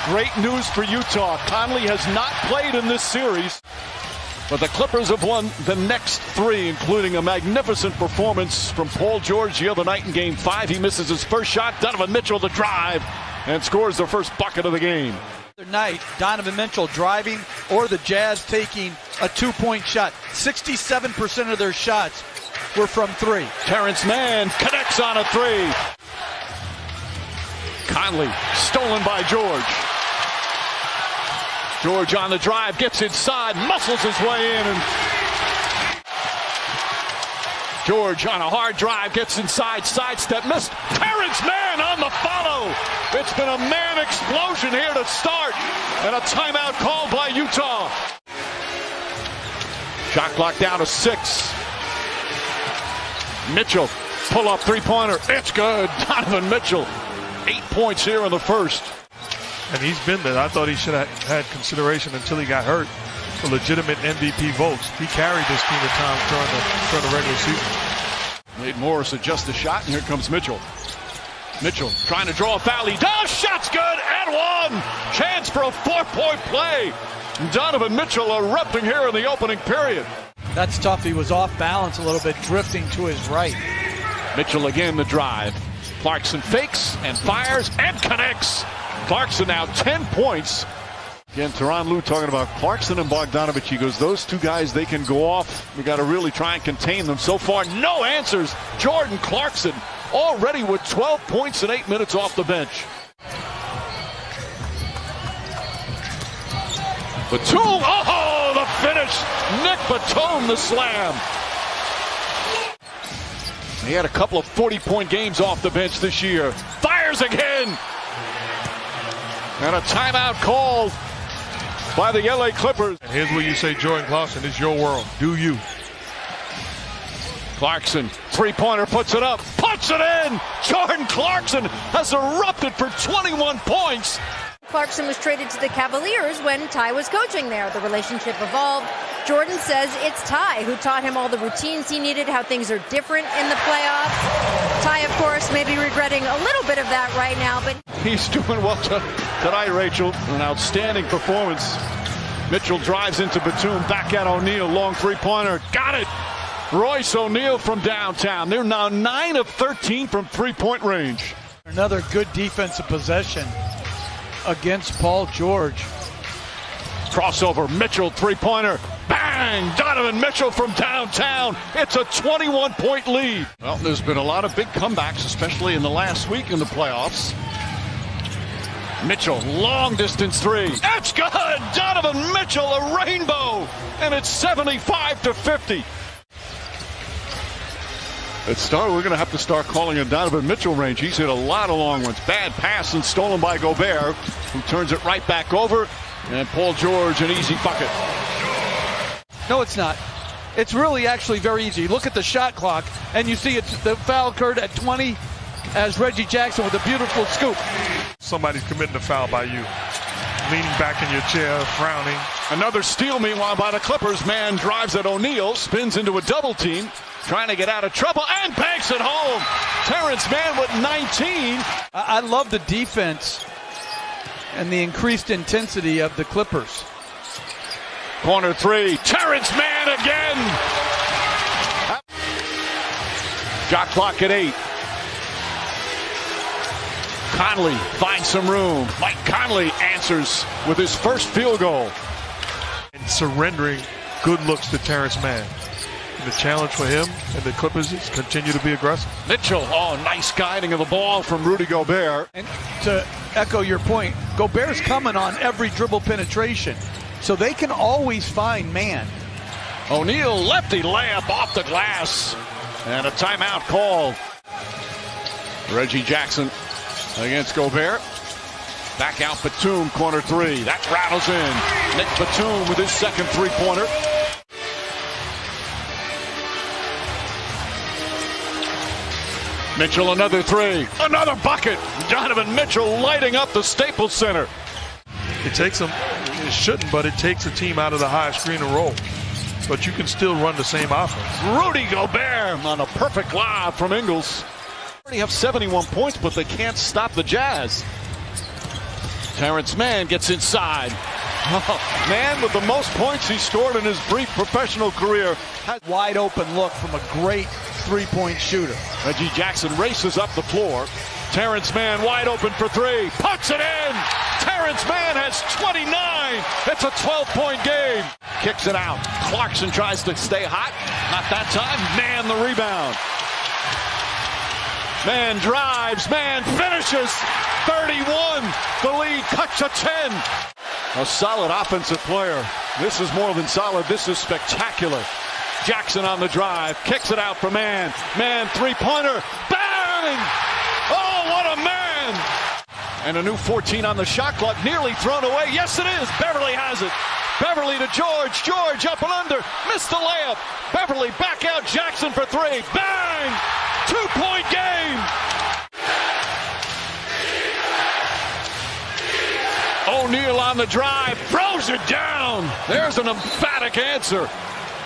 Great news for Utah. Conley has not played in this series, but the Clippers have won the next three, including a magnificent performance from Paul George the other night in Game 5. He misses his first shot. Donovan Mitchell the drive and scores the first bucket of the game. The night, Donovan Mitchell driving or the Jazz taking a two-point shot. 67% of their shots were from three. Terrence Mann connects on a three. Conley stolen by George. George on the drive, gets inside, muscles his way in, and George on a hard drive, gets inside, sidestep, missed. Terrence Mann on the follow. It's been a man explosion here to start, and a timeout called by Utah. Shot clock down to 6. Mitchell, pull-up three-pointer. It's good. Donovan Mitchell, 8 points here in the first. And he's been there. I thought he should have had consideration until he got hurt for legitimate MVP votes. He carried this team at times during the regular season. Nate Morris adjusts the shot, and here comes Mitchell. Mitchell trying to draw a foul. He does. Shot's good and one. Chance for a 4-point play. Donovan Mitchell erupting here in the opening period. That's tough. He was off balance a little bit, drifting to his right. Mitchell again the drive. Clarkson fakes and fires and connects. Clarkson now 10 points. Again, Tyronn Lue talking about Clarkson and Bogdanovich. He goes, those two guys, they can go off. We got to really try and contain them. So far, no answers. Jordan Clarkson already with 12 points in 8 minutes off the bench. Batum, oh, the finish. Nick Batum, the slam. He had a couple of 40-point games off the bench this year. Fires again. And a timeout called by the LA Clippers. And here's where you say, Jordan Clarkson, it's your world. Do you? Clarkson, three-pointer, puts it up, puts it in. Jordan Clarkson has erupted for 21 points. Clarkson was traded to the Cavaliers when Ty was coaching there. The relationship evolved. Jordan says it's Ty who taught him all the routines he needed, how things are different in the playoffs. Ty, of course, may be regretting a little bit of that right now, but he's doing well tonight, Rachel. An outstanding performance. Mitchell drives into Batum, back at O'Neal, long three-pointer, got it. Royce O'Neal from downtown. They're now 9 of 13 from three-point range. Another good defensive possession against Paul George. Crossover, Mitchell, three-pointer, bang! Donovan Mitchell from downtown. It's a 21-point lead. Well, there's been a lot of big comebacks, especially in the last week in the playoffs. Mitchell, long distance three. That's good! Donovan Mitchell, a rainbow! And it's 75-50. We're going to have to start calling a Donovan Mitchell range. He's hit a lot of long ones. Bad pass and stolen by Gobert, who turns it right back over. And Paul George, an easy bucket. No, it's not. It's really actually very easy. Look at the shot clock, and you see the foul occurred at 20 as Reggie Jackson with a beautiful scoop. Somebody's committing a foul by you. Leaning back in your chair, frowning. Another steal, meanwhile, by the Clippers. Man drives at O'Neal, spins into a double team, trying to get out of trouble, and banks it home. Terrence Mann with 19. I love the defense and the increased intensity of the Clippers. Corner three, Terrence Mann again. Shot clock at 8. Conley finds some room. Mike Conley answers with his first field goal. And surrendering good looks to Terrence Mann. And the challenge for him and the Clippers is continue to be aggressive. Mitchell, oh, nice guiding of the ball from Rudy Gobert. And to echo your point, Gobert's coming on every dribble penetration, so they can always find man. O'Neal, lefty layup off the glass. And a timeout called. Reggie Jackson against Gobert. Back out Batum, corner three. That rattles in. Nick Batum with his second three-pointer. Mitchell, another three. Another bucket. Donovan Mitchell lighting up the Staples Center. It takes them, it shouldn't, but it takes a team out of the high screen and roll. But you can still run the same offense. Rudy Gobert on a perfect lob from Ingles. They already have 71 points, but they can't stop the Jazz. Terrence Mann gets inside. Mann with the most points he scored in his brief professional career. Wide open look from a great three-point shooter. Reggie Jackson races up the floor. Terrence Mann wide open for three. Puts it in. Terrence Mann has 29. It's a 12-point game. Kicks it out. Clarkson tries to stay hot. Not that time. Mann the rebound. Mann drives. Mann finishes. 31. The lead cuts to 10. A solid offensive player. This is more than solid. This is spectacular. Jackson on the drive. Kicks it out for Mann. Mann three-pointer. Bang! Oh, what a man! And a new 14 on the shot clock. Nearly thrown away. Yes, it is. Beverly has it. Beverly to George. George up and under. Missed the layup. Beverly back out. Jackson for three. Bang! 2-point game. O'Neal on the drive. Throws it down. There's an emphatic answer.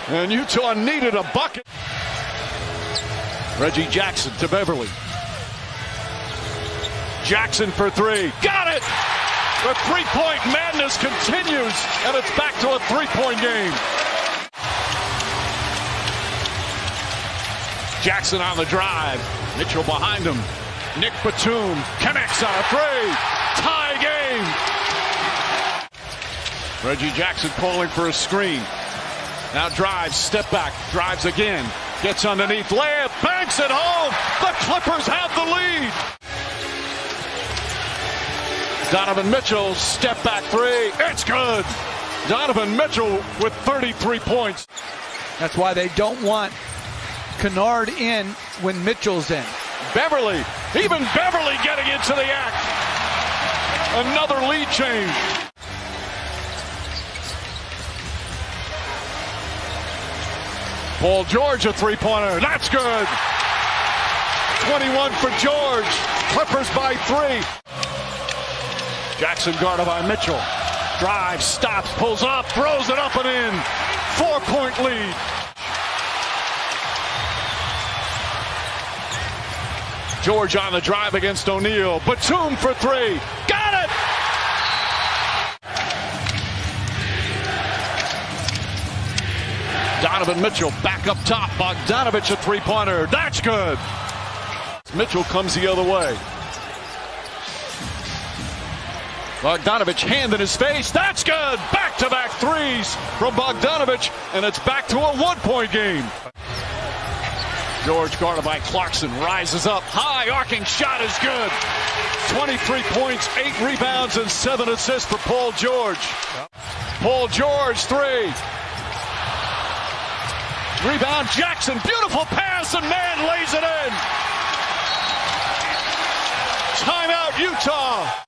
And Utah needed a bucket. Reggie Jackson to Beverly. Jackson for three. Got it! The three-point madness continues, and it's back to a three-point game. Jackson on the drive. Mitchell behind him. Nick Batum connects on a three. Tie game. Reggie Jackson calling for a screen. Now drives, step back, drives again. Gets underneath, layup, banks it home. The Clippers have the lead. Donovan Mitchell, step back three. It's good. Donovan Mitchell with 33 points. That's why they don't want Kennard in when Mitchell's in. Beverly, even Beverly getting into the act. Another lead change. Paul George a three-pointer. That's good. 21 for George. Clippers by three. Jackson guarded by Mitchell. Drives, stops, pulls up, throws it up and in. 4-point lead. George on the drive against O'Neal. Batum for three. Got it! Donovan Mitchell back up top. Bogdanovich a three-pointer. That's good. Mitchell comes the other way. Bogdanovich hand in his face. That's good. Back-to-back threes from Bogdanovich, and it's back to a one-point game. George guarded by Clarkson rises up. High arcing shot is good. 23 points, 8 rebounds, and 7 assists for Paul George. Paul George, three. Rebound Jackson. Beautiful pass, and Mann lays it in. Timeout Utah.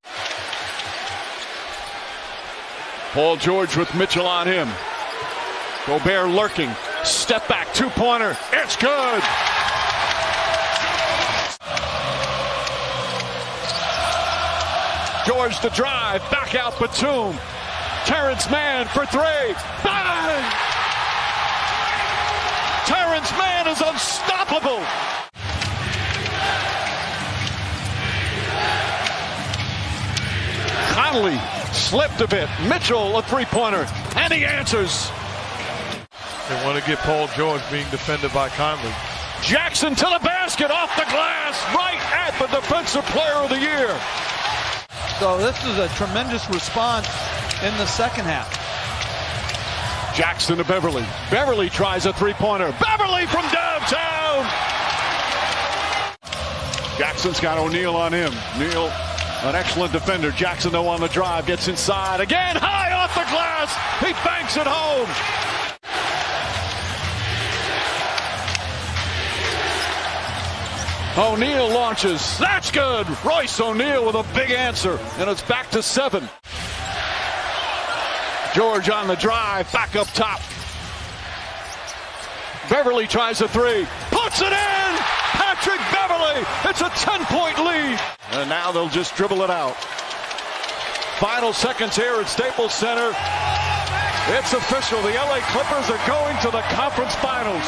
Paul George with Mitchell on him. Gobert lurking. Step back, two-pointer. It's good. George to drive. Back out Batum. Terrence Mann for three. Bang! Terrence Mann is unstoppable. Conley slipped a bit. Mitchell a three-pointer, and he answers. They want to get Paul George being defended by Conley. Jackson to the basket, off the glass, right at the Defensive Player of the Year. So this is a tremendous response in the second half. Jackson to Beverly. Beverly tries a three-pointer. Beverly from downtown. Jackson's got O'Neal on him. Neal, an excellent defender. Jackson, though, on the drive, gets inside. Again, high off the glass. He banks it home. O'Neal launches. That's good. Royce O'Neal with a big answer. And it's back to 7. George on the drive, back up top. Beverly tries a three, puts it in! Patrick Beverly, it's a 10-point lead. And now they'll just dribble it out. Final seconds here at Staples Center. It's official, the LA Clippers are going to the conference finals.